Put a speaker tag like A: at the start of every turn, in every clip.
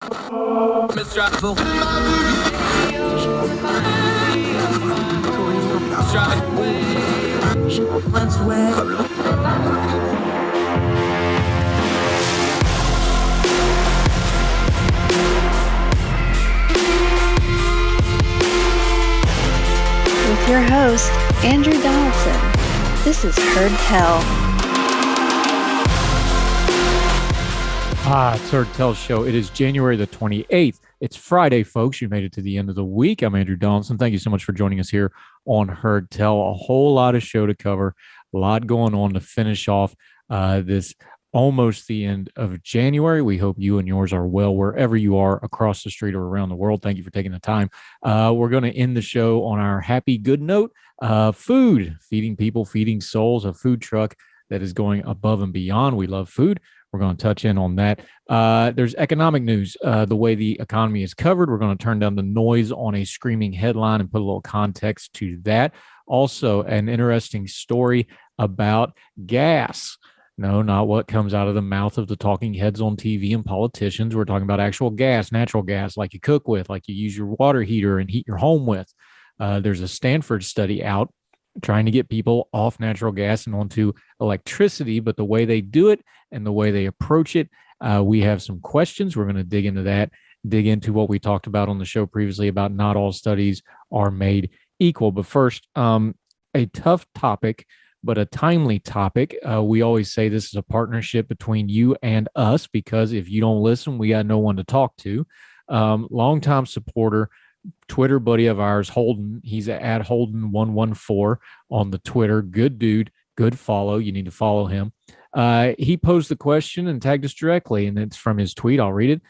A: With your host, Andrew Donaldson. This is Heard Tell.
B: It's Heard Tell Show. It is January the 28th. It's Friday, folks. You made it to the end of the week. I'm Andrew Donaldson. Thank you so much for joining us here on Heard Tell. A whole lot of show to cover, a lot going on to finish off this almost the end of January. We hope you and yours are well wherever you are across the street or around the world. Thank you for taking the time. We're going to end the show on our happy good note. Food, feeding people, feeding souls, a food truck that is going above and beyond. We love food. We're going to touch in on that. There's economic news, the way the economy is covered. We're going to turn down the noise on a screaming headline and put a little context to that. Also, an interesting story about gas. No, not what comes out of the mouth of the talking heads on TV and politicians. We're talking about actual gas, natural gas, like you cook with, like you use your water heater and heat your home with. There's a Stanford study out trying to get people off natural gas and onto electricity, but the way they do it and the way they approach it, we have some questions. We're going to dig into that, dig into what we talked about on the show previously about not all studies are made equal. But first, a tough topic, but a timely topic. We always say this is a partnership between you and us, because if you don't listen, we got no one to talk to. Longtime supporter, Twitter buddy of ours, Holden. He's at Holden114 on the Twitter. Good dude, good follow. You need to follow him. He posed the question and tagged us directly, and it's from his tweet. I'll read it.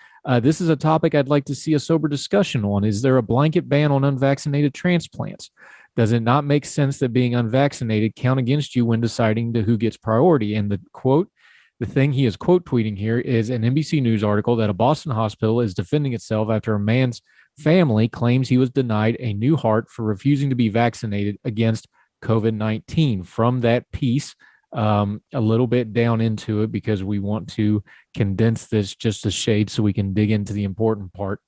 B: This is a topic I'd like to see a sober discussion on. Is there a blanket ban on unvaccinated transplants? Does it not make sense that being unvaccinated count against you when deciding who gets priority? And the quote, the thing he is quote tweeting here is an NBC News article that a Boston hospital is defending itself after a man's family claims he was denied a new heart for refusing to be vaccinated against COVID-19. From that piece, a little bit down into it, because we want to condense this just a shade so we can dig into the important part.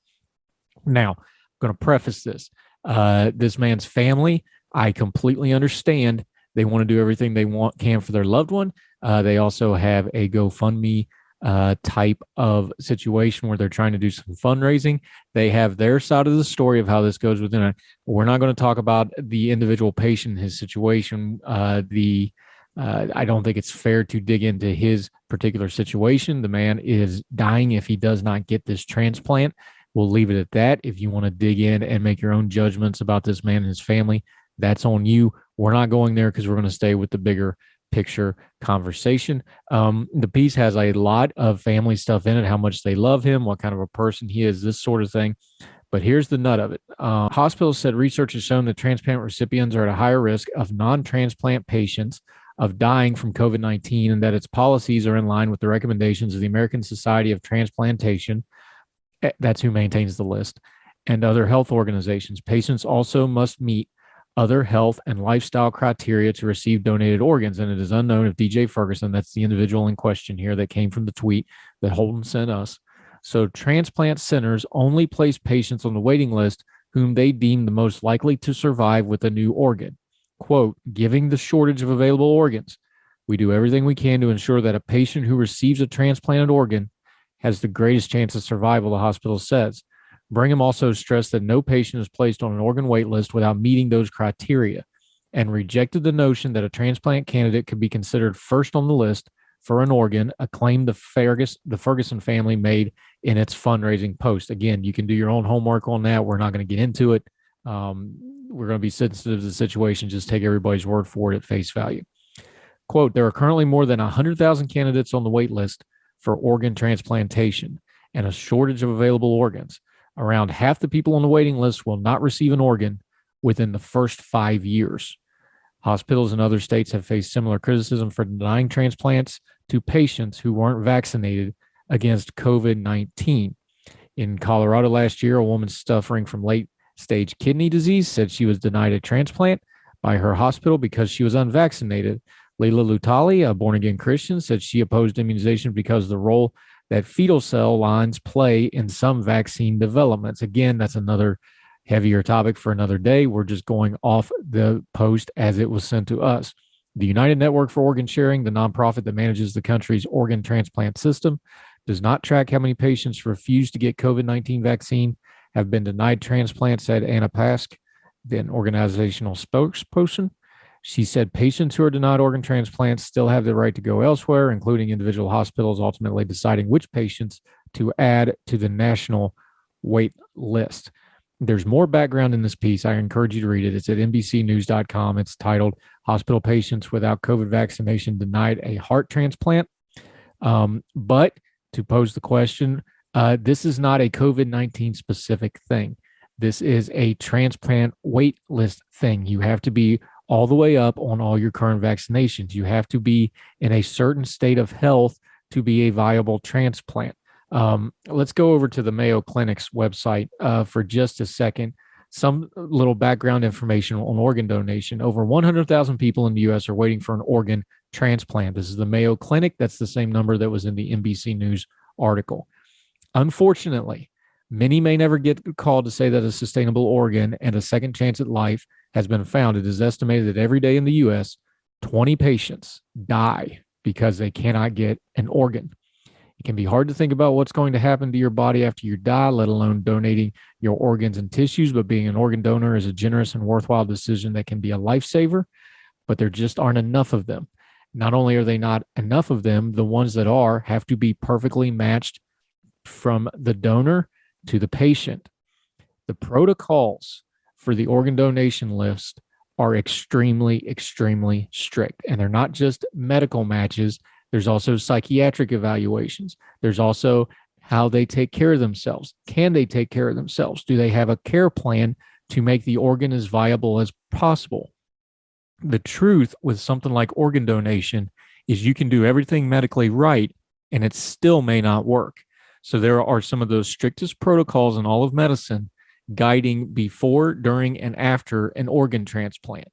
B: Now, I'm going to preface this. This man's family, I completely understand. They want to do everything they can for their loved one. They also have a GoFundMe type of situation where they're trying to do some fundraising. They have their side of the story of how this goes within it. We're not going to talk about the individual patient, his situation. I don't think it's fair to dig into his particular situation. The man is dying if he does not get this transplant. We'll leave it at that. If you want to dig in and make your own judgments about this man and his family, that's on you. We're not going there because we're going to stay with the bigger picture conversation. The piece has a lot of family stuff in it, how much they love him, what kind of a person he is, this sort of thing. But here's the nut of it. Hospitals said research has shown that transplant recipients are at a higher risk of non-transplant patients of dying from COVID-19, and that its policies are in line with the recommendations of the American Society of Transplantation. That's who maintains the list, and other health organizations. Patients also must meet other health and lifestyle criteria to receive donated organs. And it is unknown if DJ Ferguson, that's the individual in question here that came from the tweet that Holden sent us. So transplant centers only place patients on the waiting list whom they deem the most likely to survive with a new organ. Quote, given the shortage of available organs, we do everything we can to ensure that a patient who receives a transplanted organ has the greatest chance of survival, the hospital says. Brigham also stressed that no patient is placed on an organ wait list without meeting those criteria, and rejected the notion that a transplant candidate could be considered first on the list for an organ, a claim the Ferguson family made in its fundraising post. Again, you can do your own homework on that. We're not going to get into it. We're going to be sensitive to the situation. Just take everybody's word for it at face value. Quote, there are currently more than 100,000 candidates on the wait list for organ transplantation and a shortage of available organs. Around half the people on the waiting list will not receive an organ within the first 5 years. Hospitals in other states have faced similar criticism for denying transplants to patients who weren't vaccinated against COVID-19. In Colorado last year, a woman suffering from late-stage kidney disease said she was denied a transplant by her hospital because she was unvaccinated. Leila Lutali, a born-again Christian, said she opposed immunization because of the role that fetal cell lines play in some vaccine developments. Again, that's another heavier topic for another day. We're just going off the post as it was sent to us. The United Network for Organ Sharing, the nonprofit that manages the country's organ transplant system, does not track how many patients refuse to get COVID-19 vaccine, have been denied transplant, said Anna Pask, the organizational spokesperson. She said patients who are denied organ transplants still have the right to go elsewhere, including individual hospitals ultimately deciding which patients to add to the national wait list. There's more background in this piece. I encourage you to read it. It's at NBCnews.com. It's titled Hospital Patients Without COVID Vaccination Denied a Heart Transplant. But to pose the question, this is not a COVID-19 specific thing. This is a transplant wait list thing. You have to be all the way up on all your current vaccinations. You have to be in a certain state of health to be a viable transplant. Let's go over to the Mayo Clinic's website for just a second. Some little background information on organ donation. Over 100,000 people in the U.S. are waiting for an organ transplant. This is the Mayo Clinic. That's the same number that was in the NBC News article. Unfortunately, many may never get called to say that a sustainable organ and a second chance at life has been found. It is estimated that every day in the U.S., 20 patients die because they cannot get an organ. It can be hard to think about what's going to happen to your body after you die, let alone donating your organs and tissues, but being an organ donor is a generous and worthwhile decision that can be a lifesaver, but there just aren't enough of them. Not only are they not enough of them, the ones that are have to be perfectly matched from the donor to the patient. The protocols for the organ donation list are extremely, extremely strict, and they're not just medical matches. There's also psychiatric evaluations. There's also how they take care of themselves. Can they take care of themselves? Do they have a care plan to make the organ as viable as possible? The truth with something like organ donation is you can do everything medically right, and it still may not work. So there are some of those strictest protocols in all of medicine guiding before, during, and after an organ transplant.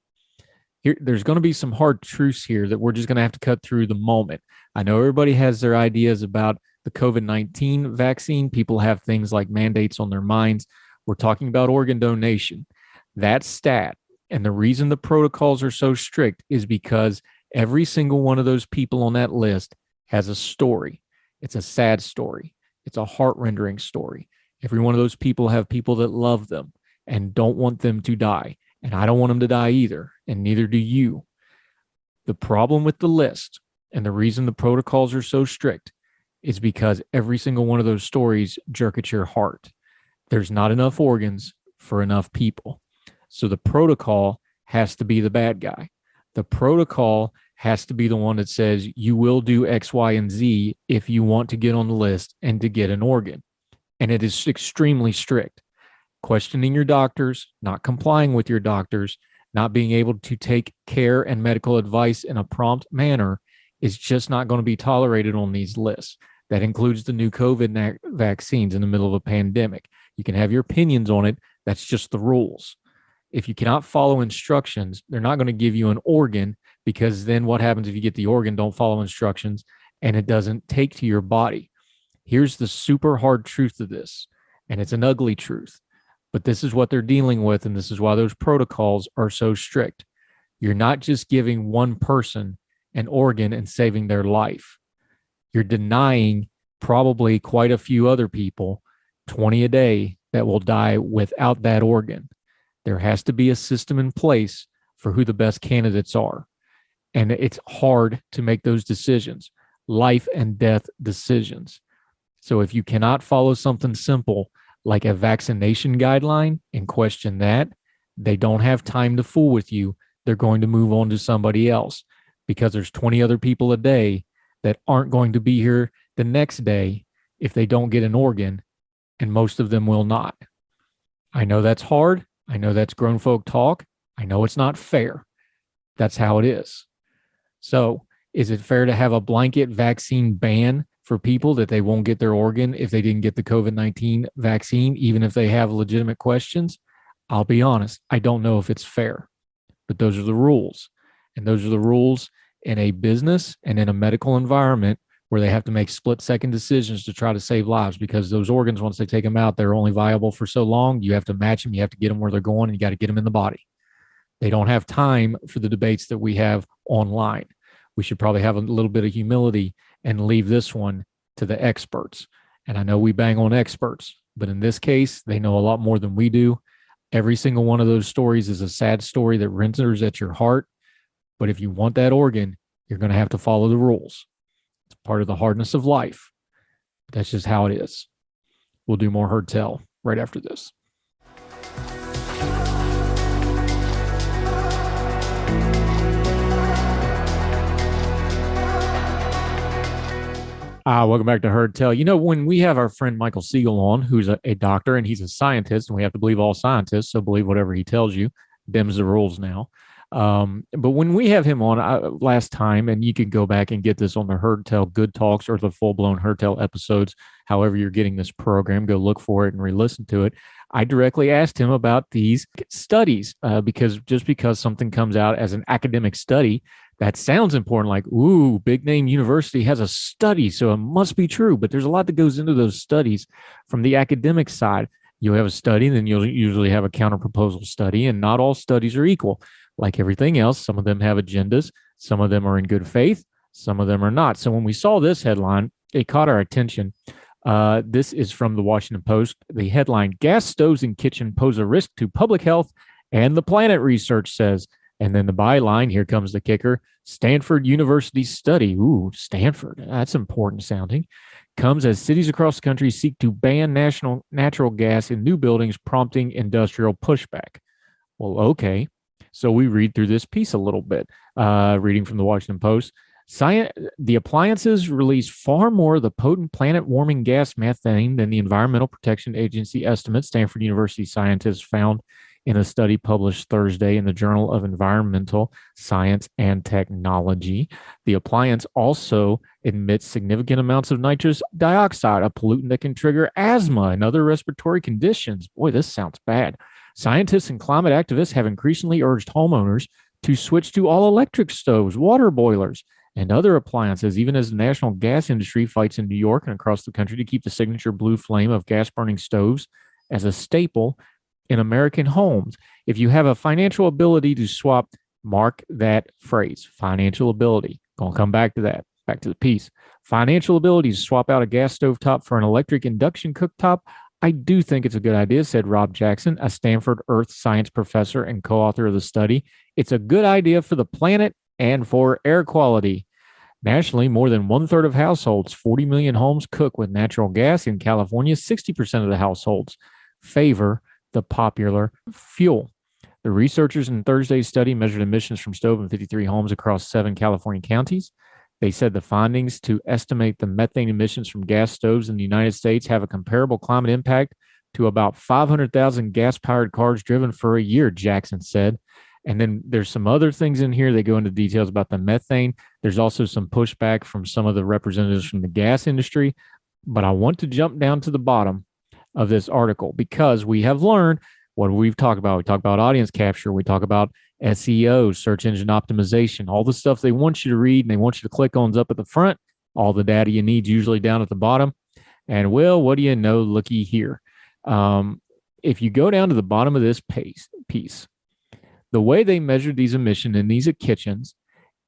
B: There's going to be some hard truths here that we're just going to have to cut through the moment. I know everybody has their ideas about the COVID-19 vaccine. People have things like mandates on their minds. We're talking about organ donation. That's stat. And the reason the protocols are so strict is because every single one of those people on that list has a story. It's a sad story. It's a heart-rending story. Every one of those people have people that love them and don't want them to die. And I don't want them to die either, and neither do you. The problem with the list and the reason the protocols are so strict is because every single one of those stories jerk at your heart. There's not enough organs for enough people. So the protocol has to be the bad guy. The protocol has to be the one that says you will do X, Y, and Z if you want to get on the list and to get an organ. And it is extremely strict. Questioning your doctors, not complying with your doctors, not being able to take care and medical advice in a prompt manner is just not going to be tolerated on these lists. That includes the new COVID vaccines in the middle of a pandemic. You can have your opinions on it. That's just the rules. If you cannot follow instructions, they're not going to give you an organ, because then what happens if you get the organ, don't follow instructions, and it doesn't take to your body? Here's the super hard truth of this, and it's an ugly truth. But this is what they're dealing with, and this is why those protocols are so strict. You're not just giving one person an organ and saving their life. You're denying probably quite a few other people, 20 a day, that will die without that organ. There has to be a system in place for who the best candidates are. And it's hard to make those decisions, life and death decisions. So if you cannot follow something simple like a vaccination guideline and question that, they don't have time to fool with you. They're going to move on to somebody else, because there's 20 other people a day that aren't going to be here the next day if they don't get an organ, and most of them will not. I know that's hard. I know that's grown folk talk. I know it's not fair. That's how it is. So is it fair to have a blanket vaccine ban for people that they won't get their organ if they didn't get the COVID-19 vaccine, even if they have legitimate questions? I'll be honest, I don't know if it's fair, but those are the rules. And those are the rules in a business and in a medical environment where they have to make split-second decisions to try to save lives, because those organs, once they take them out, they're only viable for so long. You have to match them. You have to get them where they're going, and you got to get them in the body. They don't have time for the debates that we have online. We should probably have a little bit of humility and leave this one to the experts. And I know we bang on experts, but in this case, they know a lot more than we do. Every single one of those stories is a sad story that renders at your heart. But if you want that organ, you're going to have to follow the rules. It's part of the hardness of life. That's just how it is. We'll do more Heard Tell right after this. Welcome back to Heard Tell. You know, when we have our friend Michael Siegel on, who's a doctor and he's a scientist, and we have to believe all scientists, so believe whatever he tells you. Them's the rules now. But when we have him on last time, and you can go back and get this on the Heard Tell Good Talks or the full-blown Heard Tell episodes, however you're getting this program, go look for it and re-listen to it. I directly asked him about these studies because just because something comes out as an academic study, that sounds important, like, ooh, big name university has a study, so it must be true. But there's a lot that goes into those studies from the academic side. You'll have a study, and then you'll usually have a counter-proposal study, and not all studies are equal. Like everything else, some of them have agendas, some of them are in good faith, some of them are not. So when we saw this headline, it caught our attention. This is from the Washington Post. The headline, "Gas stoves in kitchen pose a risk to public health and the planet," research says. And then the byline, here comes the kicker, "Stanford University study," ooh, Stanford, that's important sounding, "comes as cities across the country seek to ban natural gas in new buildings, prompting industrial pushback." Well, okay. So we read through this piece a little bit, reading from the Washington Post. The appliances release far more of the potent planet-warming gas methane than the Environmental Protection Agency estimates, Stanford University scientists found in a study published Thursday in the Journal of Environmental Science and Technology. The appliance also emits significant amounts of nitrous dioxide, a pollutant that can trigger asthma and other respiratory conditions. Boy, this sounds bad. Scientists and climate activists have increasingly urged homeowners to switch to all-electric stoves, water boilers, and other appliances, even as the national gas industry fights in New York and across the country to keep the signature blue flame of gas-burning stoves as a staple in American homes. If you have a financial ability to swap, mark that phrase, financial ability. Gonna come back to that, back to the piece. Financial ability to swap out a gas stove top for an electric induction cooktop, I do think it's a good idea, said Rob Jackson, a Stanford Earth Science professor and co-author of the study. It's a good idea for the planet and for air quality. Nationally, more than one-third of households, 40 million homes, cook with natural gas. In California, 60% of the households favor the popular fuel. The researchers in Thursday's study measured emissions from stove in 53 homes across 7 California counties. They said the findings to estimate the methane emissions from gas stoves in the United States have a comparable climate impact to about 500,000 gas-powered cars driven for a year, Jackson said. And then there's some other things in here that go into details about the methane. There's also some pushback from some of the representatives from the gas industry. But I want to jump down to the bottom of this article because we have learned what we've talked about. We talk about audience capture. We talk about SEO, search engine optimization, all the stuff they want you to read and they want you to click on is up at the front. All the data you need usually down at the bottom. And well, what do you know? Looky here. If you go down to the bottom of this piece, the way they measured these emissions in these kitchens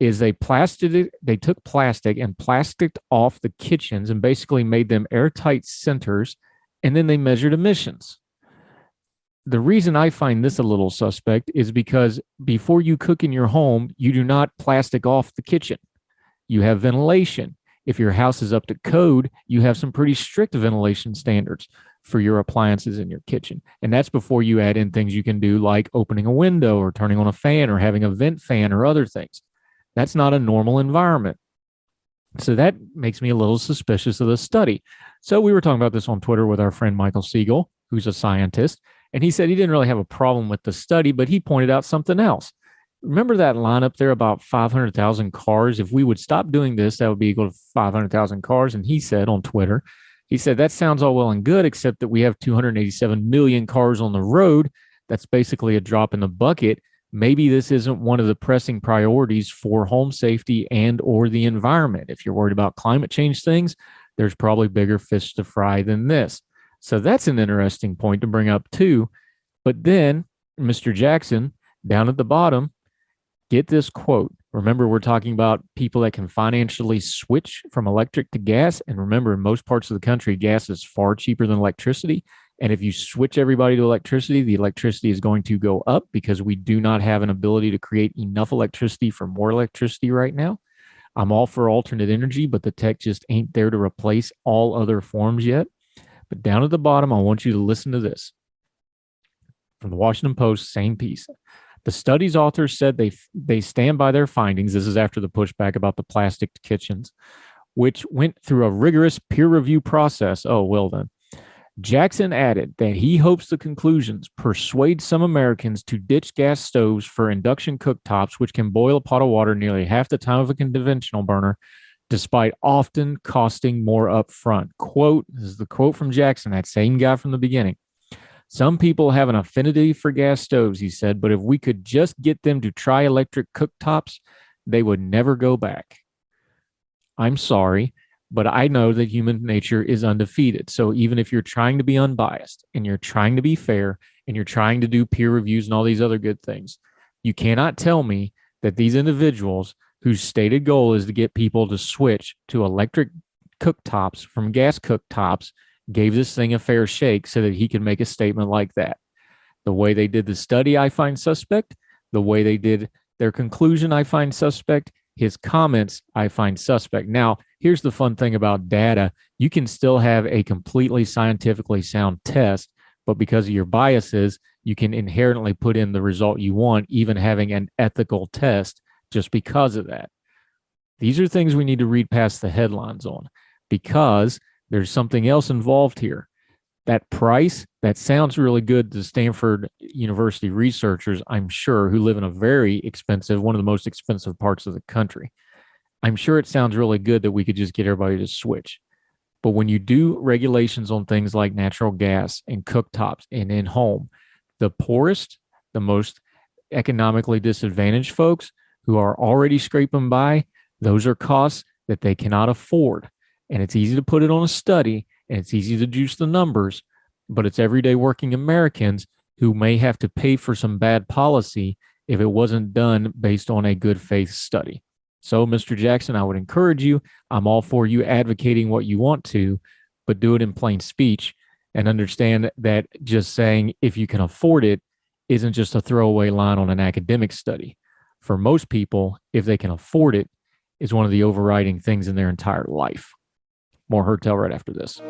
B: is they took plastic and plasticed off the kitchens and basically made them airtight centers, and then they measured emissions. The reason I find this a little suspect is because before you cook in your home, you do not plastic off the kitchen. You have ventilation. If your house is up to code, you have some pretty strict ventilation standards for your appliances in your kitchen. And that's before you add in things you can do like opening a window or turning on a fan or having a vent fan or other things. That's not a normal environment. So that makes me a little suspicious of the study. So we were talking about this on Twitter with our friend Michael Siegel, who's a scientist. And he said he didn't really have a problem with the study, but he pointed out something else. Remember that line up there about 500,000 cars? If we would stop doing this, that would be equal to 500,000 cars. And he said on Twitter, he said, that sounds all well and good, except that we have 287 million cars on the road. That's basically a drop in the bucket maybe this isn't one of the pressing priorities for home safety and or the environment. If you're worried about climate change things, there's probably bigger fish to fry than this. So that's an interesting point to bring up too. But then Mr. Jackson, down at the bottom, get this quote. Remember, we're talking about people that can financially switch from electric to gas. And remember, in most parts of the country, gas is far cheaper than electricity. And if you switch everybody to electricity, the electricity is going to go up because we do not have an ability to create enough electricity for more electricity right now. I'm all for alternate energy, but the tech just ain't there to replace all other forms yet. But down at the bottom, I want you to listen to this. From the Washington Post, same piece. The study's authors said they stand by their findings. This is after the pushback about the plastic kitchens, which went through a rigorous peer review process. Oh, well then. Jackson added that he hopes the conclusions persuade some Americans to ditch gas stoves for induction cooktops, which can boil a pot of water nearly half the time of a conventional burner, despite often costing more upfront. Quote, this is the quote from Jackson, that same guy from the beginning. Some people have an affinity for gas stoves, he said, but if we could just get them to try electric cooktops, they would never go back. I'm sorry, but I know that human nature is undefeated. So even if you're trying to be unbiased and you're trying to be fair and you're trying to do peer reviews and all these other good things, you cannot tell me that these individuals whose stated goal is to get people to switch to electric cooktops from gas cooktops gave this thing a fair shake so that he could make a statement like that. The way they did the study, I find suspect. The way they did their conclusion, I find suspect. His comments, I find suspect. Now, here's the fun thing about data. You can still have a completely scientifically sound test, but because of your biases, you can inherently put in the result you want, even having an ethical test just because of that. These are things we need to read past the headlines on because there's something else involved here. That price, that sounds really good to Stanford University researchers, I'm sure, who live in a very expensive, one of the most expensive parts of the country. I'm sure it sounds really good that we could just get everybody to switch. But when you do regulations on things like natural gas and cooktops and in home, the poorest, the most economically disadvantaged folks who are already scraping by, those are costs that they cannot afford. And it's easy to put it on a study and it's easy to juice the numbers, but it's everyday working Americans who may have to pay for some bad policy if it wasn't done based on a good faith study. So, Mr. Jackson, I would encourage you. I'm all for you advocating what you want to, but do it in plain speech and understand that just saying if you can afford it isn't just a throwaway line on an academic study. For most people, if they can afford it, is one of the overriding things in their entire life. More Heard Tell right after this.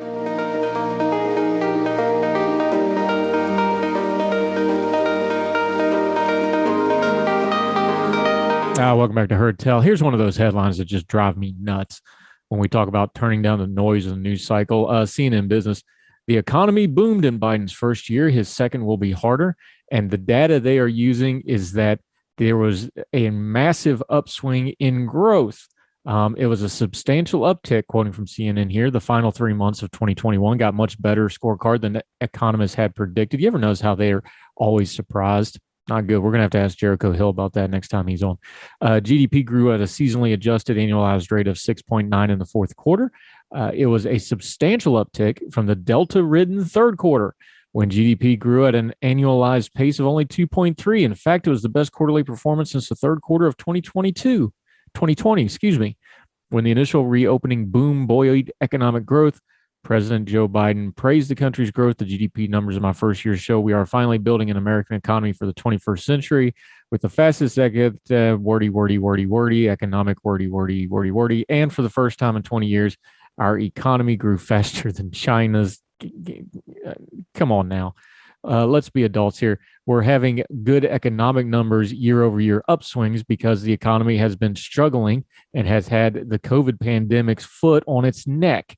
B: Welcome back to Heard Tell. Here's one of those headlines that just drive me nuts when we talk about turning down the noise of the news cycle. CNN Business, the economy boomed in Biden's first year. His second will be harder. And the data they are using is that there was a massive upswing in growth. It was a substantial uptick, quoting from CNN here. The final 3 months of 2021 got much better scorecard than economists had predicted. You ever notice how they're always surprised? Not good. We're going to have to ask Jericho Hill about that next time he's on. GDP grew at a seasonally adjusted annualized rate of 6.9 in the fourth quarter. It was a substantial uptick from the Delta-ridden third quarter, when GDP grew at an annualized pace of only 2.3. In fact, it was the best quarterly performance since the third quarter of 2020, when the initial reopening boom buoyed economic growth. President Joe Biden praised the country's growth. The GDP numbers in my first year show we are finally building an American economy for the 21st century with the fastest economic wordy. And for the first time in 20 years, our economy grew faster than China's. Come on now. Let's be adults here. We're having good economic numbers year over year upswings because the economy has been struggling and has had the COVID pandemic's foot on its neck.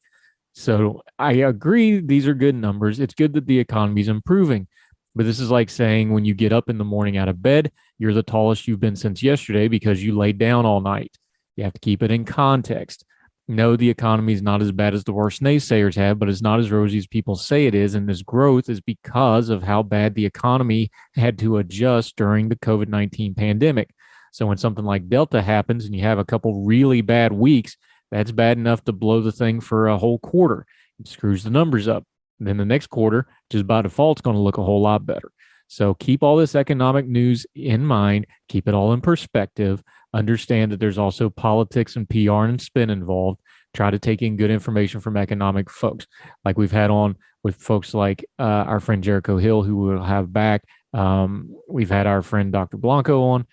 B: So I agree, these are good numbers. It's good that the economy is improving. But this is like saying when you get up in the morning out of bed, you're the tallest you've been since yesterday because you laid down all night. You have to keep it in context. No, the economy is not as bad as the worst naysayers have, but it's not as rosy as people say it is. And this growth is because of how bad the economy had to adjust during the COVID-19 pandemic. So when something like Delta happens and you have a couple really bad weeks, that's bad enough to blow the thing for a whole quarter. It screws the numbers up. And then the next quarter, just by default, is going to look a whole lot better. So keep all this economic news in mind, keep it all in perspective. Understand that there's also politics and PR and spin involved. Try to take in good information from economic folks, like we've had on with folks like our friend Jericho Hill, who we'll have back. We've had our friend Dr. Blanco on.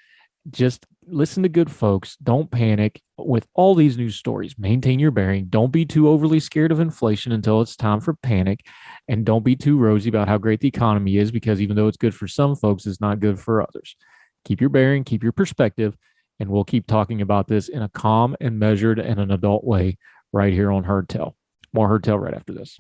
B: Just listen to good folks. Don't panic with all these news stories. Maintain your bearing. Don't be too overly scared of inflation until it's time for panic. And don't be too rosy about how great the economy is, because even though it's good for some folks, it's not good for others. Keep your bearing, keep your perspective, and we'll keep talking about this in a calm and measured and an adult way right here on Heard Tell. More Heard Tell right after this.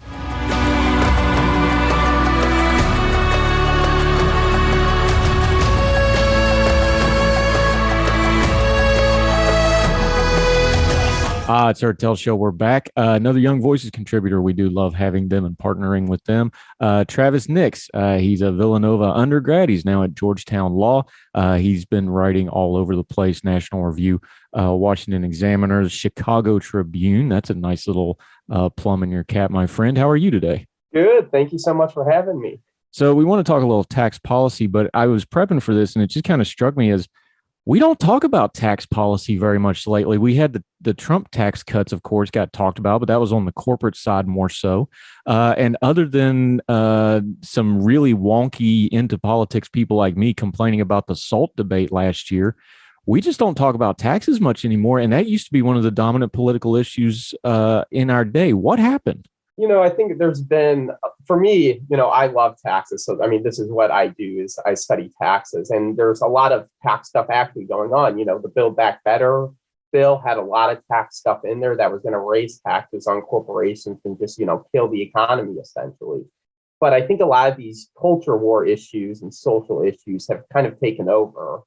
B: It's our Tell Show. We're back. Another Young Voices contributor. We do love having them and partnering with them. Travis Nix. He's a Villanova undergrad. He's now at Georgetown Law. He's been writing all over the place. National Review, Washington Examiner, Chicago Tribune. That's a nice little plum in your cap, my friend. How are you today?
C: Good. Thank you so much for having me.
B: So we want to talk a little tax policy, but I was prepping for this and it just kind of struck me as we don't talk about tax policy very much lately. We had the Trump tax cuts, of course, got talked about, but that was on the corporate side more so. And other than some really wonky into politics people like me complaining about the SALT debate last year, we just don't talk about taxes much anymore. And that used to be one of the dominant political issues in our day. What happened?
C: I think there's been, for me, I love taxes. So, this is what I do is I study taxes, and there's a lot of tax stuff actually going on. The Build Back Better bill had a lot of tax stuff in there that was going to raise taxes on corporations and just, kill the economy essentially. But I think a lot of these culture war issues and social issues have kind of taken over.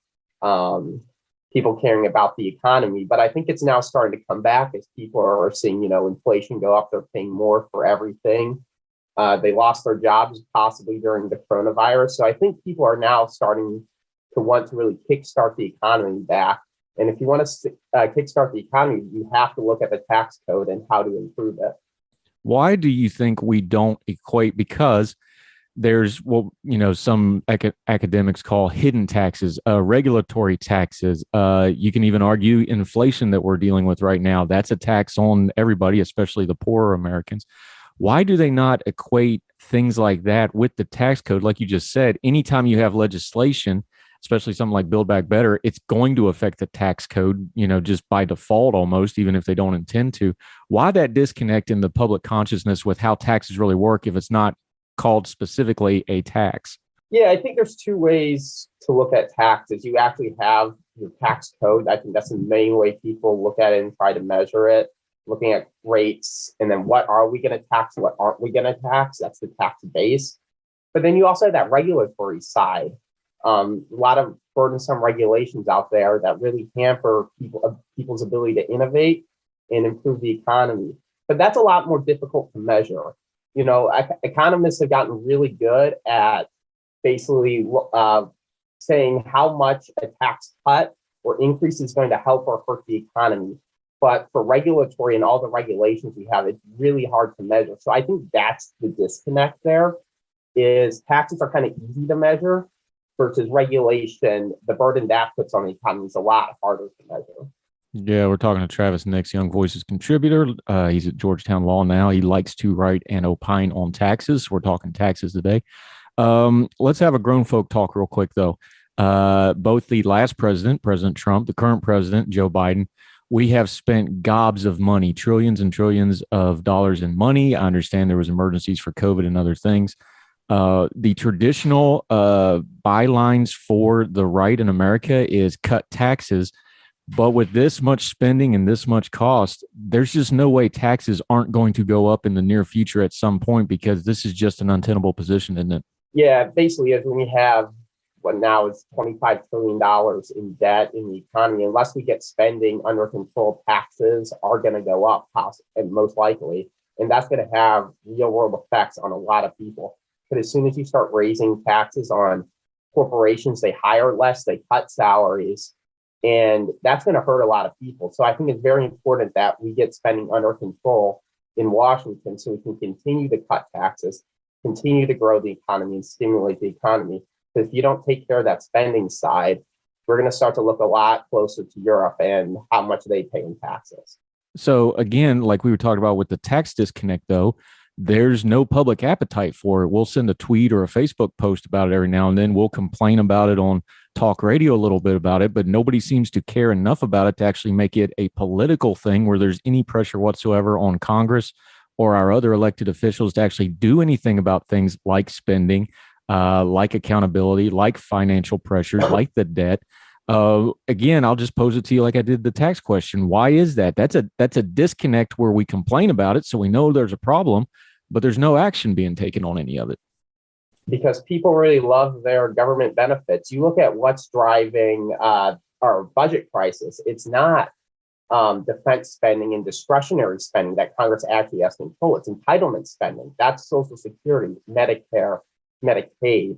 C: People caring about the economy. But I think it's now starting to come back as people are seeing, inflation go up. They're paying more for everything. They lost their jobs possibly during the coronavirus. So I think people are now starting to want to really kickstart the economy back. And if you want to kickstart the economy, you have to look at the tax code and how to improve it.
B: Why do you think we don't equate? Because there's some academics call hidden taxes, regulatory taxes. You can even argue inflation that we're dealing with right now. That's a tax on everybody, especially the poorer Americans. Why do they not equate things like that with the tax code? Like you just said, anytime you have legislation, especially something like Build Back Better, it's going to affect the tax code, just by default almost, even if they don't intend to. Why that disconnect in the public consciousness with how taxes really work if it's not called specifically a tax?
C: Yeah, I think there's two ways to look at taxes. You actually have your tax code. I think that's the main way people look at it and try to measure it, looking at rates, and then what are we going to tax, what aren't we going to tax? That's the tax base. But then you also have that regulatory side. A lot of burdensome regulations out there that really hamper people's ability to innovate and improve the economy. But that's a lot more difficult to measure. Economists have gotten really good at basically saying how much a tax cut or increase is going to help or hurt the economy. But for regulatory and all the regulations we have, it's really hard to measure. So I think that's the disconnect there, is taxes are kind of easy to measure versus regulation. The burden that puts on the economy is a lot harder to measure.
B: Yeah, we're talking to Travis Nix, Young Voices contributor. He's at Georgetown Law now. He likes to write and opine on taxes. We're talking taxes today. Let's have a grown folk talk real quick, though. Both the last president, President Trump, the current president, Joe Biden, we have spent gobs of money, trillions and trillions of dollars in money. I understand there was emergencies for COVID and other things. The traditional bylines for the right in America is cut taxes. But with this much spending and this much cost, there's just no way taxes aren't going to go up in the near future at some point, because this is just an untenable position, isn't it?
C: Yeah, basically, as when we have what now is $25 trillion in debt in the economy. Unless we get spending under control, taxes are going to go up, and most likely. And that's going to have real world effects on a lot of people. But as soon as you start raising taxes on corporations, they hire less, they cut salaries, and that's going to hurt a lot of people. So I think it's very important that we get spending under control in Washington so we can continue to cut taxes, continue to grow the economy and stimulate the economy. Because if you don't take care of that spending side, we're going to start to look a lot closer to Europe and how much they pay in taxes.
B: So again, like we were talking about with the tax disconnect, though, there's no public appetite for it. We'll send a tweet or a Facebook post about it every now and then. We'll complain about it on talk radio a little bit about it, but nobody seems to care enough about it to actually make it a political thing where there's any pressure whatsoever on Congress or our other elected officials to actually do anything about things like spending, like accountability, like financial pressures, like the debt. Again, I'll just pose it to you like I did the tax question. Why is that? That's a disconnect where we complain about it, so we know there's a problem, but there's no action being taken on any of it.
C: Because people really love their government benefits. You look at what's driving our budget crisis. It's not defense spending and discretionary spending that Congress actually has control. It's entitlement spending. That's Social Security, Medicare, Medicaid.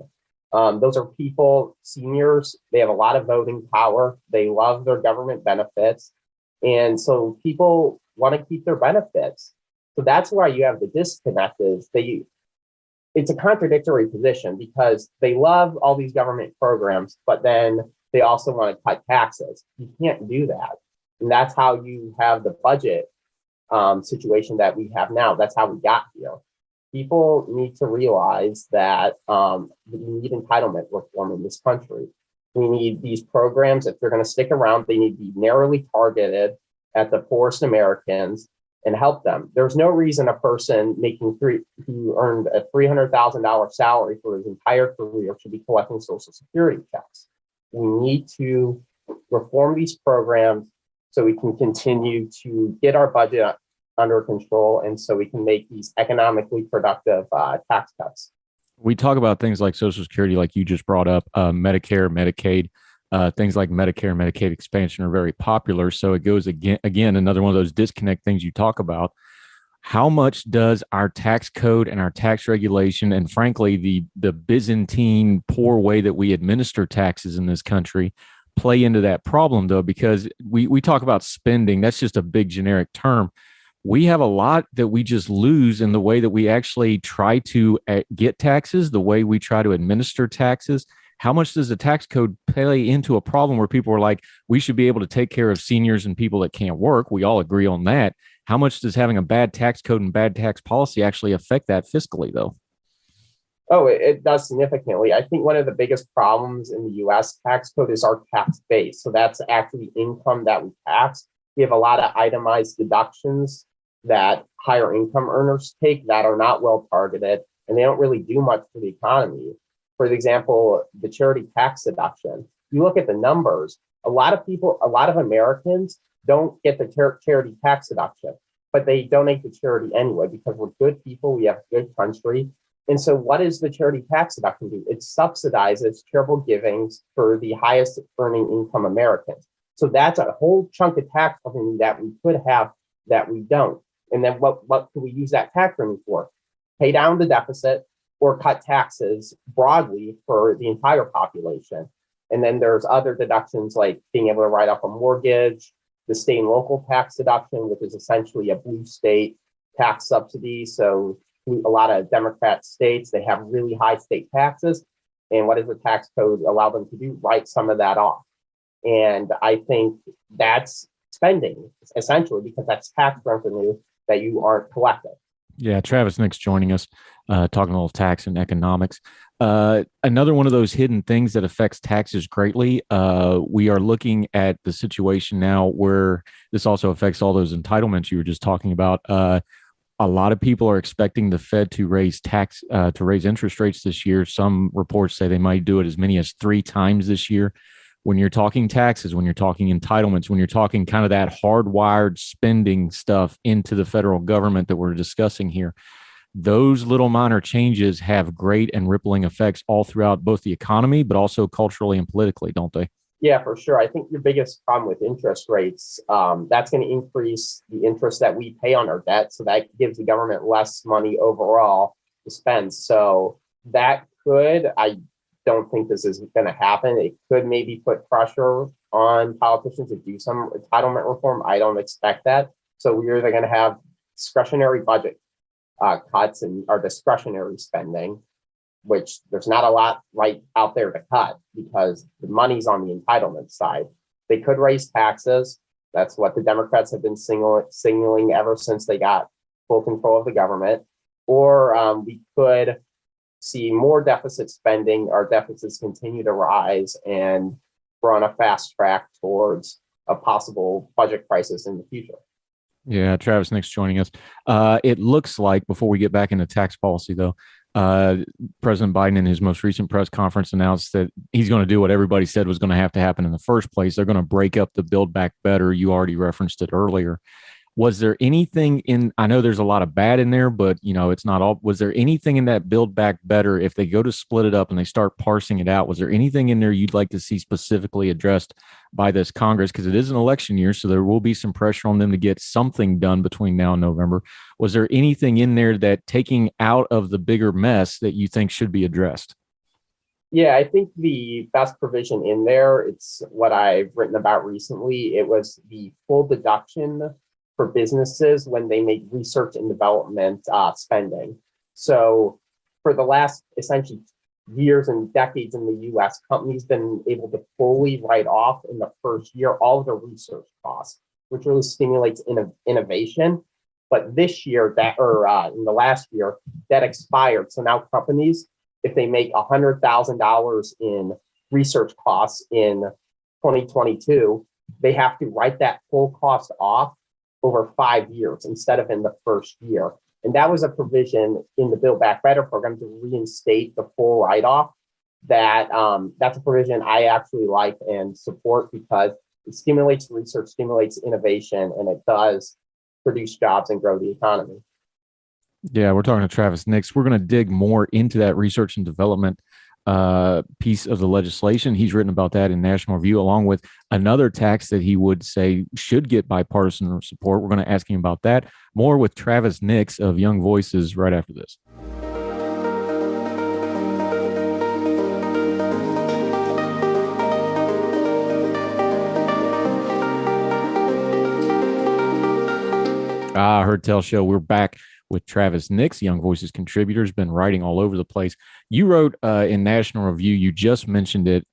C: Those are people, seniors, they have a lot of voting power. They love their government benefits. And so people want to keep their benefits. So that's why you have the disconnect is it's a contradictory position because they love all these government programs, but then they also want to cut taxes. You can't do that. And that's how you have the budget situation that we have now. That's how we got here. People need to realize that we need entitlement reform in this country. We need these programs, if they're going to stick around, they need to be narrowly targeted at the poorest Americans and help them. There's no reason a person who earned a $300,000 salary for his entire career should be collecting Social Security checks. We need to reform these programs so we can continue to get our budget under control and so we can make these economically productive tax cuts.
B: We talk about things like Social Security, like you just brought up, Medicare, Medicaid. Things like Medicare and Medicaid expansion are very popular. So it goes again, another one of those disconnect things you talk about. How much does our tax code and our tax regulation, and frankly, the Byzantine poor way that we administer taxes in this country, play into that problem, though? Because we talk about spending, that's just a big generic term. We have a lot that we just lose in the way that we actually try to get taxes, the way we try to administer taxes. How much does the tax code play into a problem where people are like, we should be able to take care of seniors and people that can't work? We all agree on that. How much does having a bad tax code and bad tax policy actually affect that fiscally, though?
C: Oh, it does significantly. I think one of the biggest problems in the U.S. tax code is our tax base. So that's actually income that we tax. We have a lot of itemized deductions that higher income earners take that are not well targeted, and they don't really do much for the economy. For example, the charity tax deduction. You look at the numbers, a lot of Americans don't get the charity tax deduction, but they donate to charity anyway because we're good people, we have a good country. And so what does the charity tax deduction do? It subsidizes charitable givings for the highest earning income Americans. So that's a whole chunk of tax revenue that we could have that we don't. And then what can we use that tax revenue for? Pay down the deficit or cut taxes broadly for the entire population. And then there's other deductions like being able to write off a mortgage, the state and local tax deduction, which is essentially a blue state tax subsidy. So a lot of Democrat states, they have really high state taxes. And what does the tax code allow them to do? Write some of that off. And I think that's spending, essentially, because that's tax revenue that you aren't collecting.
B: Yeah, Travis Nick's joining us, talking a little tax and economics. Another one of those hidden things that affects taxes greatly. We are looking at the situation now where this also affects all those entitlements you were just talking about. A lot of people are expecting the Fed to raise interest rates this year. Some reports say they might do it as many as 3 times this year. When you're talking taxes, when you're talking entitlements, when you're talking kind of that hardwired spending stuff into the federal government that we're discussing here, those little minor changes have great and rippling effects all throughout both the economy, but also culturally and politically, don't they?
C: Yeah, for sure. I think your biggest problem with interest rates, that's going to increase the interest that we pay on our debt. So that gives the government less money overall to spend. So that I don't think this is going to happen. It could maybe put pressure on politicians to do some entitlement reform. I don't expect that. So we're either going to have discretionary budget cuts and our discretionary spending, which there's not a lot right out there to cut because the money's on the entitlement side. They could raise taxes. That's what the Democrats have been signaling ever since they got full control of the government. Or we could see more deficit spending. Our deficits continue to rise, and we're on a fast track towards a possible budget crisis in the future.
B: Yeah, Travis Nick's joining us. It looks like, before we get back into tax policy, though, President Biden in his most recent press conference announced that he's going to do what everybody said was going to have to happen in the first place. They're going to break up the Build Back Better. You already referenced it earlier. Was there anything I know there's a lot of bad in there, but it's not all. Was there anything in that Build Back Better, if they go to split it up and they start parsing it out, was there anything in there you'd like to see specifically addressed by this Congress? Because it is an election year, so there will be some pressure on them to get something done between now and November. Was there anything in there that, taking out of the bigger mess, that you think should be addressed?
C: Yeah, I think the best provision in there, it's what I've written about recently. It was the full deduction for businesses when they make research and development spending. So for the last essentially years and decades in the US, companies been able to fully write off in the first year all of their research costs, which really stimulates innovation. But this year, in the last year, that expired. So now companies, if they make $100,000 in research costs in 2022, they have to write that full cost off over 5 years instead of in the first year. And that was a provision in the Build Back Better program to reinstate the full write-off. That's a provision I actually like and support because it stimulates research, stimulates innovation, and it does produce jobs and grow the economy.
B: Yeah, we're talking to Travis Nix. We're going to dig more into that research and development piece of the legislation. He's written about that in National Review, along with another tax that he would say should get bipartisan support. We're going to ask him about that. More with Travis Nix of Young Voices right after this. Heard Tell Show. We're back with Travis Nix, Young Voices contributor, has been writing all over the place. You wrote in National Review, you just mentioned it,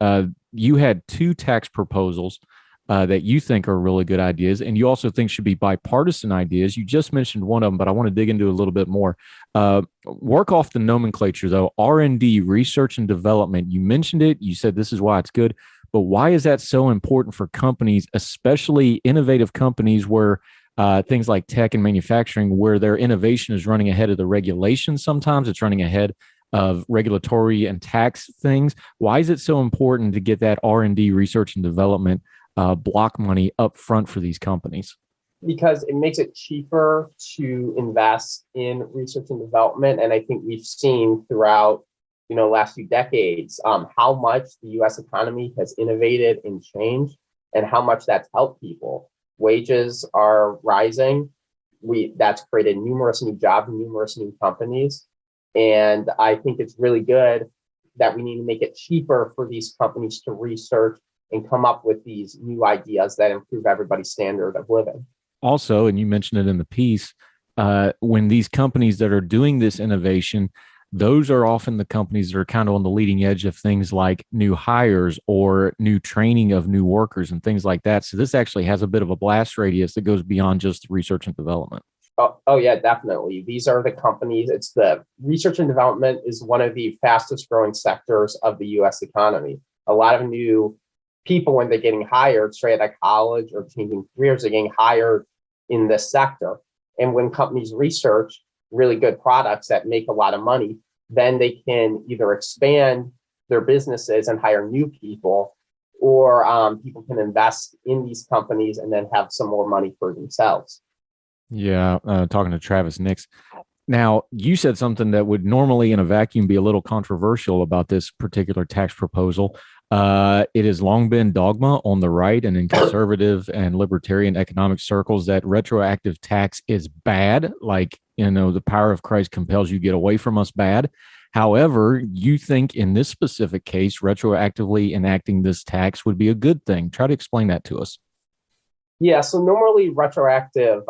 B: you had 2 tax proposals that you think are really good ideas, and you also think should be bipartisan ideas. You just mentioned one of them, but I want to dig into a little bit more. Work off the nomenclature, though. R&D, research and development. You mentioned it. You said this is why it's good, but why is that so important for companies, especially innovative companies where things like tech and manufacturing, where their innovation is running ahead of the regulations? Sometimes it's running ahead of regulatory and tax things. Why is it so important to get that R&D, research and development block money up front for these companies?
C: Because it makes it cheaper to invest in research and development. And I think we've seen throughout last few decades how much the US economy has innovated and changed and how much that's helped people. Wages are rising. That's created numerous new jobs and numerous new companies. And I think it's really good that we need to make it cheaper for these companies to research and come up with these new ideas that improve everybody's standard of living.
B: Also, and you mentioned it in the piece, when these companies that are doing this innovation, those are often the companies that are kind of on the leading edge of things like new hires or new training of new workers and things like that. So this actually has a bit of a blast radius that goes beyond just research and development.
C: Oh yeah, definitely. These are the companies. It's the research and development is one of the fastest growing sectors of the US economy. A lot of new people, when they're getting hired straight out of college or changing careers, are getting hired in this sector. And when companies research really good products that make a lot of money, then they can either expand their businesses and hire new people, or people can invest in these companies and then have some more money for themselves.
B: Yeah, talking to Travis Nix. Now, you said something that would normally in a vacuum be a little controversial about this particular tax proposal. It has long been dogma on the right and in conservative and libertarian economic circles that retroactive tax is bad. Like, the power of Christ compels you get away from us bad. However, you think in this specific case, retroactively enacting this tax would be a good thing. Try to explain that to us.
C: Yeah, so normally retroactive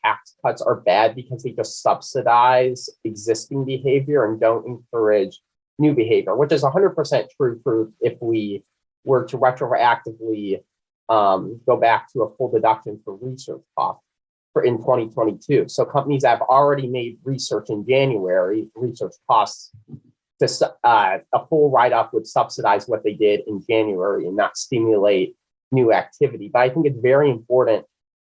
C: tax cuts are bad because they just subsidize existing behavior and don't encourage new behavior, which is 100% true for if we were to retroactively go back to a full deduction for research costs in 2022. So companies have already made research in January, research costs to a full write-off would subsidize what they did in January and not stimulate new activity. But I think it's very important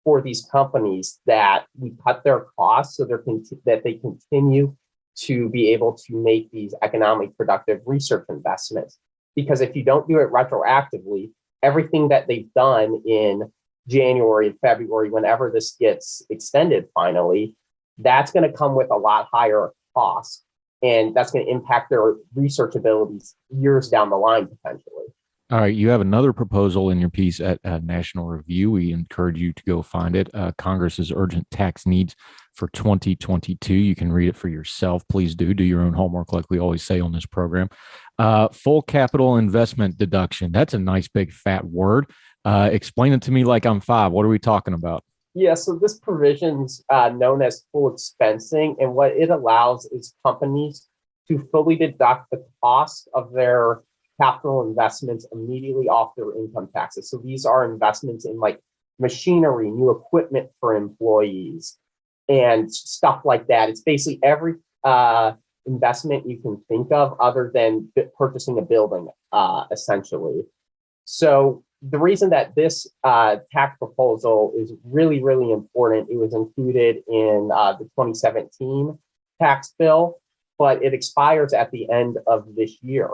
C: for these companies that we cut their costs so that they continue to be able to make these economically productive research investments. Because if you don't do it retroactively, everything that they've done in January and February, whenever this gets extended finally, that's going to come with a lot higher costs. And that's going to impact their research abilities years down the line, potentially.
B: All right, you have another proposal in your piece at National Review. We encourage you to go find it. Congress's urgent tax needs for 2022. You can read it for yourself. Please do your own homework, like we always say on this program. Full capital investment deduction. That's a nice big fat word. Explain it to me like I'm five. What are we talking about?
C: Yeah, so this provision's known as full expensing, and what it allows is companies to fully deduct the cost of their capital investments immediately off their income taxes. So these are investments in like machinery, new equipment for employees, and stuff like that. It's basically every investment you can think of other than purchasing a building, essentially. So the reason that this tax proposal is really, really important, it was included in the 2017 tax bill, but it expires at the end of this year.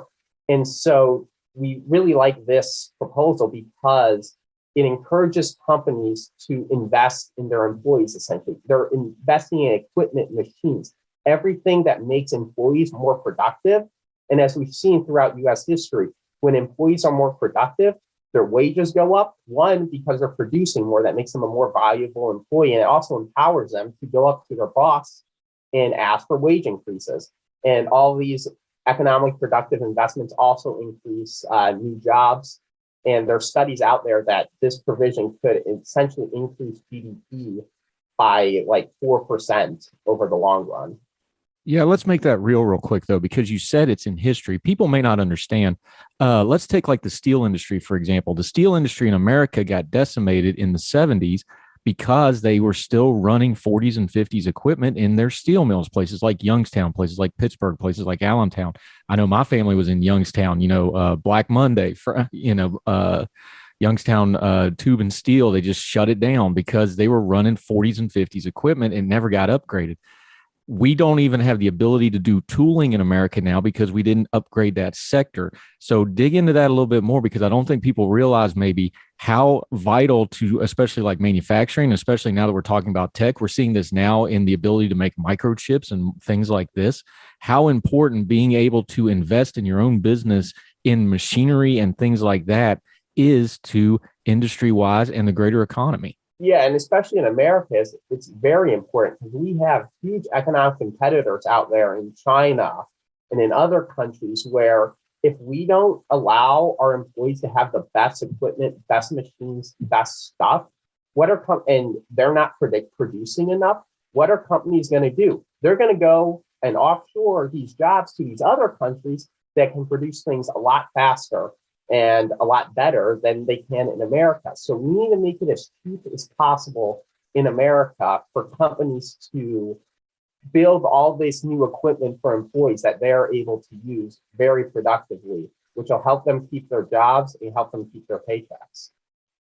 C: And so we really like this proposal because it encourages companies to invest in their employees, essentially. They're investing in equipment, machines, everything that makes employees more productive. And as we've seen throughout US history, when employees are more productive, their wages go up. One, because they're producing more, that makes them a more valuable employee. And it also empowers them to go up to their boss and ask for wage increases. And all these economically productive investments also increase new jobs. And there are studies out there that this provision could essentially increase GDP by like 4% over the long run.
B: Yeah, let's make that real quick, though, because you said it's in history. People may not understand. Let's take like the steel industry, for example. The steel industry in America got decimated in the 70s because they were still running 40s and 50s equipment in their steel mills, places like Youngstown, places like Pittsburgh, places like Allentown. I know my family was in Youngstown, Black Monday, Youngstown Tube and Steel. They just shut it down because they were running 40s and 50s equipment and never got upgraded. We don't even have the ability to do tooling in America now because we didn't upgrade that sector. So dig into that a little bit more, because I don't think people realize maybe how vital to, especially like manufacturing, especially now that we're talking about tech, we're seeing this now in the ability to make microchips and things like this, how important being able to invest in your own business in machinery and things like that is to industry-wise and the greater economy.
C: Yeah, and especially in America, it's very important because we have huge economic competitors out there in China and in other countries where if we don't allow our employees to have the best equipment, best machines, best stuff, and they're not producing enough, what are companies going to do? They're going to go and offshore these jobs to these other countries that can produce things a lot faster and a lot better than they can in America. So we need to make it as cheap as possible in America for companies to build all this new equipment for employees that they're able to use very productively, which will help them keep their jobs and help them keep their paychecks.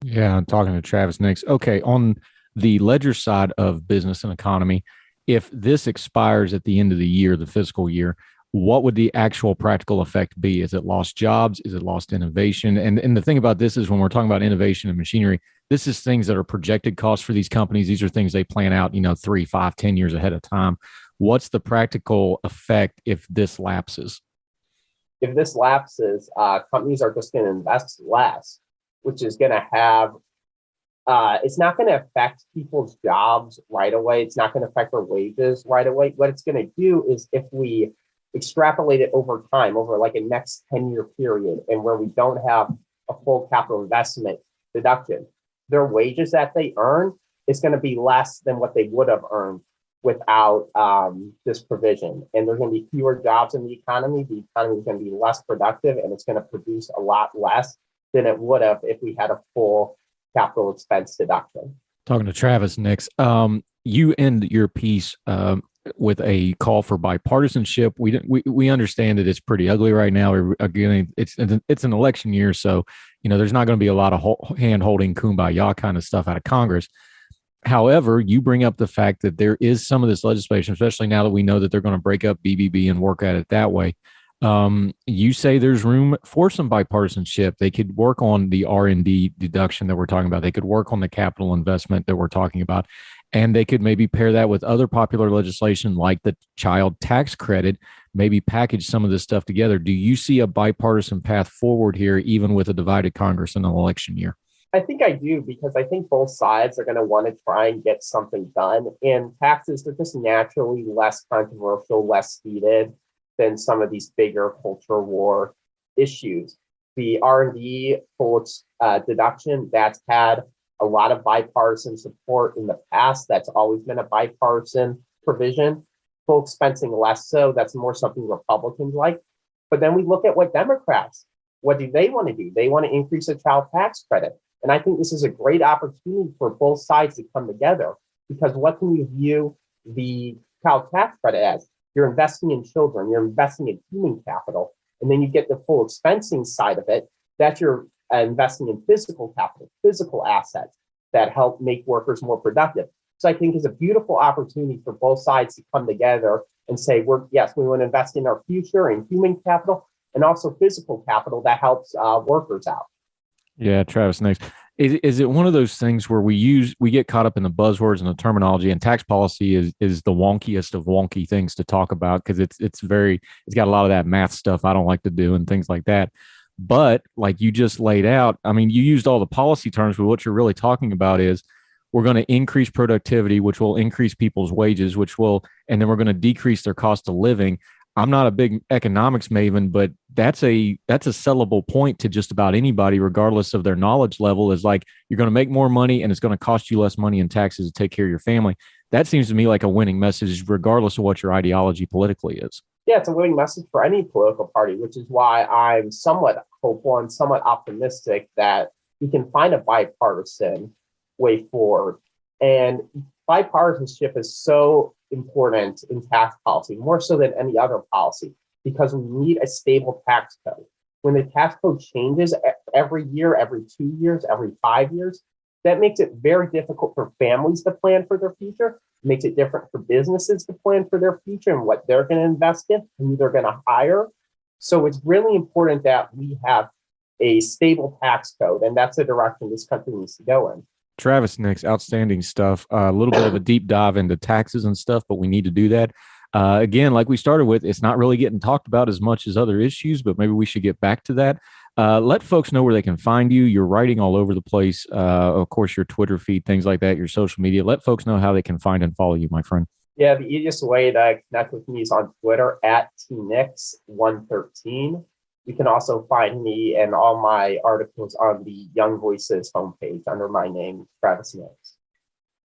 B: Yeah, I'm talking to Travis next. Okay, on the ledger side of business and economy, if this expires at the end of the year, the fiscal year, what would the actual practical effect be? Is it lost jobs? Is it lost innovation? And the thing about this is when we're talking about innovation and machinery, this is things that are projected costs for these companies. These are things they plan out, 3, 5, 10 years ahead of time. What's the practical effect if this lapses?
C: If this lapses, companies are just going to invest less, which is going to have, it's not going to affect people's jobs right away. It's not going to affect their wages right away. What it's going to do is if we extrapolate it over time, over like a next 10-year period, and where we don't have a full capital investment deduction, their wages that they earn is going to be less than what they would have earned without this provision. And there's going to be fewer jobs in the economy. The economy is going to be less productive, and it's going to produce a lot less than it would have if we had a full capital expense deduction.
B: Talking to Travis next. You end your piece with a call for bipartisanship. We understand that it's pretty ugly right now. Again, it's an election year, so there's not going to be a lot of hand holding, kumbaya kind of stuff out of Congress. However, you bring up the fact that there is some of this legislation, especially now that we know that they're going to break up BBB and work at it that way. You say there's room for some bipartisanship. They could work on the R&D deduction that we're talking about. They could work on the capital investment that we're talking about. And they could maybe pair that with other popular legislation like the child tax credit, maybe package some of this stuff together. Do you see a bipartisan path forward here, even with a divided Congress in an election year?
C: I think I do, because I think both sides are going to want to try and get something done. And taxes are just naturally less controversial, less heated than some of these bigger culture war issues. The R&D full deduction, that's had a lot of bipartisan support in the past. That's always been a bipartisan provision. Full expensing less so. That's more something Republicans like. But then we look at what Democrats, what do they want to do? They want to increase the child tax credit. And I think this is a great opportunity for both sides to come together, because what can you view the child tax credit as? You're investing in children, you're investing in human capital, and then you get the full expensing side of it. That you're investing in physical capital, physical assets that help make workers more productive. So I think it's a beautiful opportunity for both sides to come together and say, we want to invest in our future in human capital and also physical capital that helps workers out.
B: Yeah, Travis, next. Is it one of those things where we get caught up in the buzzwords and the terminology, and tax policy is the wonkiest of wonky things to talk about, because it's got a lot of that math stuff I don't like to do and things like that. But like you just laid out, I mean, you used all the policy terms, but what you're really talking about is we're going to increase productivity, which will increase people's wages, and then we're going to decrease their cost of living. I'm not a big economics maven, but that's a sellable point to just about anybody, regardless of their knowledge level, is like, you're going to make more money and it's going to cost you less money in taxes to take care of your family. That seems to me like a winning message, regardless of what your ideology politically is.
C: Yeah, it's a winning message for any political party, which is why I'm somewhat hopeful and somewhat optimistic that we can find a bipartisan way forward. And bipartisanship is so important in tax policy, more so than any other policy, because we need a stable tax code. When the tax code changes every year, every 2 years, every 5 years, that makes it very difficult for families to plan for their future. It makes it different for businesses to plan for their future and what they're going to invest in, who they're going to hire. So it's really important that we have a stable tax code, and that's the direction this country needs to go in.
B: Travis, next, outstanding stuff. A little bit of a deep dive into taxes and stuff, but we need to do that. Again, like we started with, it's not really getting talked about as much as other issues, but maybe we should get back to that. Let folks know where they can find you. You're writing all over the place. Of course, your Twitter feed, things like that, your social media. Let folks know how they can find and follow you, my friend.
C: Yeah, the easiest way to connect with me is on Twitter at tnix113. You can also find me and all my articles on the Young Voices homepage under my name, Travis Nix.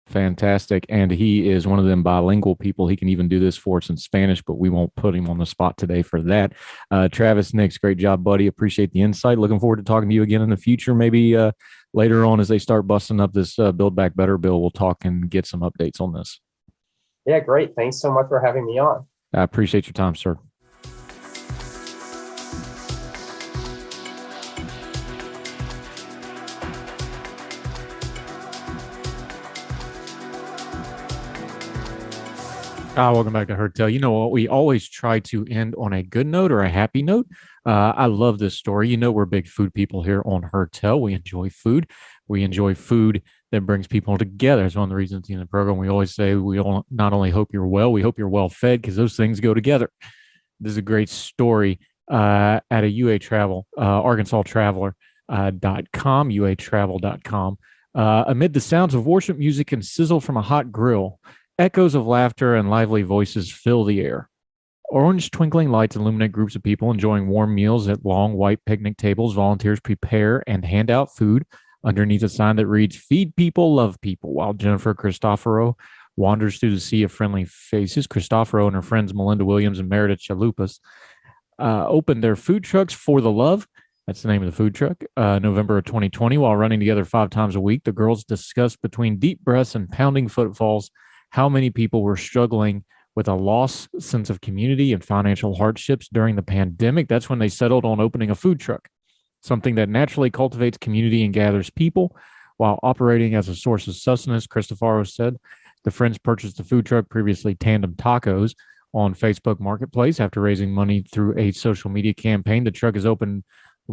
B: Fantastic. And he is one of them bilingual people. He can even do this for us in Spanish, but we won't put him on the spot today for that. Travis Nix, great job, buddy. Appreciate the insight. Looking forward to talking to you again in the future. Maybe later on as they start busting up this Build Back Better bill, we'll talk and get some updates on this.
C: Yeah, great. Thanks so much for having me on.
B: I appreciate your time, sir. Welcome back to Heard Tell. You know what? We always try to end on a good note or a happy note. I love this story. You know, we're big food people here on Heard Tell. We enjoy food. We enjoy food that brings people together. It's one of the reasons in the program we always say we not only hope you're well, we hope you're well fed, because those things go together. This is a great story at a UA Travel, ArkansasTraveler.com, UATravel.com. Amid the sounds of worship music and sizzle from a hot grill, echoes of laughter and lively voices fill the air. Orange twinkling lights illuminate groups of people enjoying warm meals at long white picnic tables. Volunteers prepare and hand out food underneath a sign that reads, "Feed people, love people," while Jennifer Cristoforo wanders through the sea of friendly faces. Cristoforo and her friends Melinda Williams and Meredith Chalupas opened their food trucks For the Love. That's the name of the food truck. November of 2020, while running together 5 times a week, the girls discussed between deep breaths and pounding footfalls how many people were struggling with a lost sense of community and financial hardships during the pandemic. That's when they settled on opening a food truck, something that naturally cultivates community and gathers people while operating as a source of sustenance. Cristoforo said the friends purchased the food truck, previously Tandem Tacos, on Facebook Marketplace after raising money through a social media campaign. The truck is open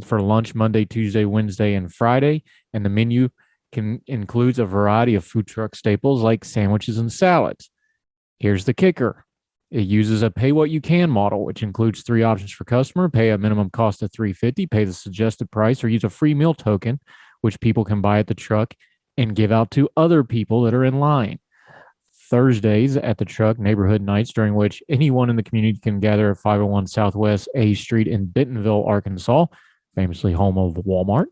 B: for lunch Monday, Tuesday, Wednesday, and Friday, and the menu includes a variety of food truck staples like sandwiches and salads. Here's the kicker. It uses a pay-what-you-can model, which includes 3 options for customer: pay a minimum cost of $3.50, pay the suggested price, or use a free meal token, which people can buy at the truck and give out to other people that are in line. Thursdays at the truck, neighborhood nights, during which anyone in the community can gather at 501 Southwest A Street in Bentonville, Arkansas, famously home of Walmart,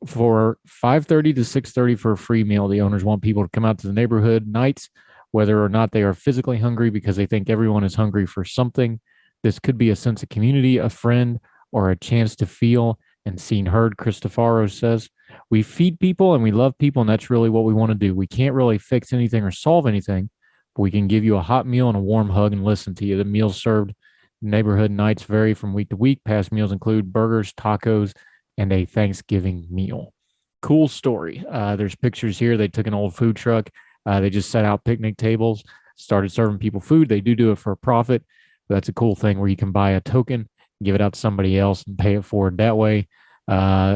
B: for 5:30 to 6:30 for a free meal. The owners want people to come out to the neighborhood nights, whether or not they are physically hungry, because they think everyone is hungry for something. This could be a sense of community, a friend, or a chance to feel and seen heard. Cristoforo says, "We feed people and we love people, and that's really what we want to do. We can't really fix anything or solve anything, but we can give you a hot meal and a warm hug and listen to you." The meals served neighborhood nights vary from week to week. Past meals include burgers, tacos, and a Thanksgiving meal. Cool story. There's pictures here. They took an old food truck. They just set out picnic tables, started serving people food. They do it for a profit. But that's a cool thing where you can buy a token, give it out to somebody else, and pay it forward that way.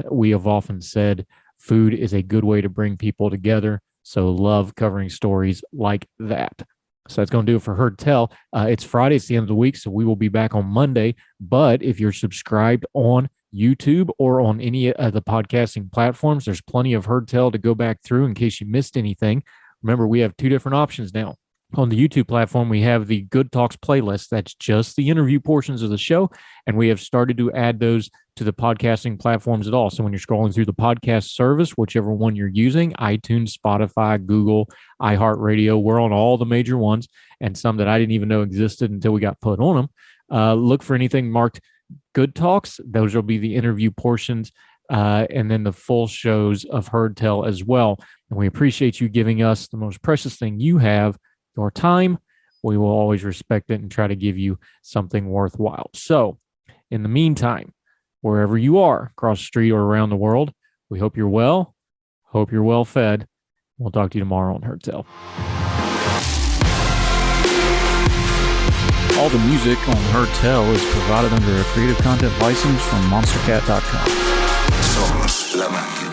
B: We have often said food is a good way to bring people together. So love covering stories like that. So that's going to do it for Heard Tell. It's Friday. It's the end of the week, so we will be back on Monday. But if you're subscribed on YouTube or on any of the podcasting platforms, there's plenty of Heard Tell to go back through in case you missed anything. Remember, we have 2 different options now. On the YouTube platform, we have the Good Talks playlist. That's just the interview portions of the show. And we have started to add those to the podcasting platforms at all. So when you're scrolling through the podcast service, whichever one you're using, iTunes, Spotify, Google, iHeartRadio, we're on all the major ones, and some that I didn't even know existed until we got put on them. Look for anything marked Good Talks. Those will be the interview portions, and then the full shows of Heard Tell as well. And we appreciate you giving us the most precious thing you have, your time. We will always respect it and try to give you something worthwhile. So in the meantime, wherever you are, across the street or around the world, we hope you're well, hope you're well fed. We'll talk to you tomorrow on Heard Tell. All the music on Heard Tell is provided under a Creative Content license from monstercat.com.
D: Somos la máquina.